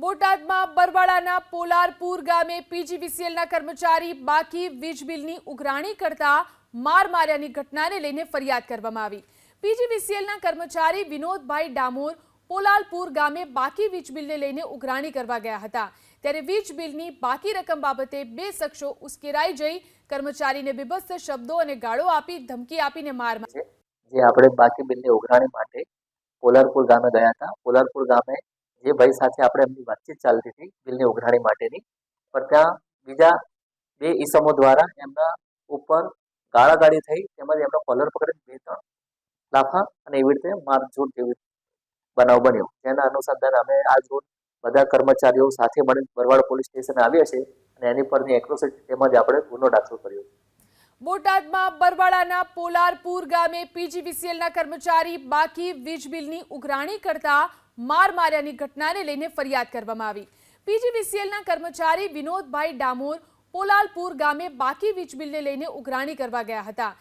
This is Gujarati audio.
બોટાદમાં બરવાળાના પોલારપુર ગામે પીજીવીસીએલના કર્મચારી બાકી વીજ બિલની ઉઘરાણી કરતા માર માર્યાની ઘટનાને લઈને ફરિયાદ કરવામાં આવી। પીજીવીસીએલના કર્મચારી વિનોદભાઈ ડામોર પોલારપુર ગામે બાકી વીજ બિલને લઈને ઉઘરાણી કરવા ગયા હતા, ત્યારે વીજ બિલની બાકી રકમ બાબતે બે શખ્સો ઉશ્કેરાઈ જઈ કર્મચારીને બીભત્સ શબ્દો અને ગાળો આપી ધમકી આપીને માર માર્યો। જે આપણે બાકી બિલની ઉઘરાણી માટે પોલારપુર ગામે ગયા હતા। પોલારપુર ગામે જે ભાઈ સાથે આપણે એમની વાતચીત ચાલતી હતી બિલની ઉઘરાણી માટેની, પણ ત્યાં બીજા બે ઈસમો દ્વારા એમના ઉપર ગાળાગાળી થઈ, તેમજ એમનો કોલર પકડી 2-3 લાફા અને એવી રીતે મારઝૂડ જેવી બનાવ બન્યો। તેના અનુસંધાને અમે આજ રોજ બધા કર્મચારીઓ સાથે મળીને બરવાડ પોલીસ સ્ટેશન આવ્યા છે અને એની પરની એટ્રોસિટી તેમજ આપણે ગુનો દાખલ કર્યો છે। બોટાદમાં બરવાળાના પોલારપુર ગામે પીજીવીસીએલના કર્મચારી બાકી વીજ બિલની ઉઘરાણી કરતા માર માર્યાની ઘટનાને લઈને ફરિયાદ કરવામાં આવી। પીજીવીસીએલના કર્મચારી વિનોદભાઈ ડામોર પોલારપુર ગામે બાકી વીજ બિલને લઈને ઉઘરાણી કરવા ગયા હતા,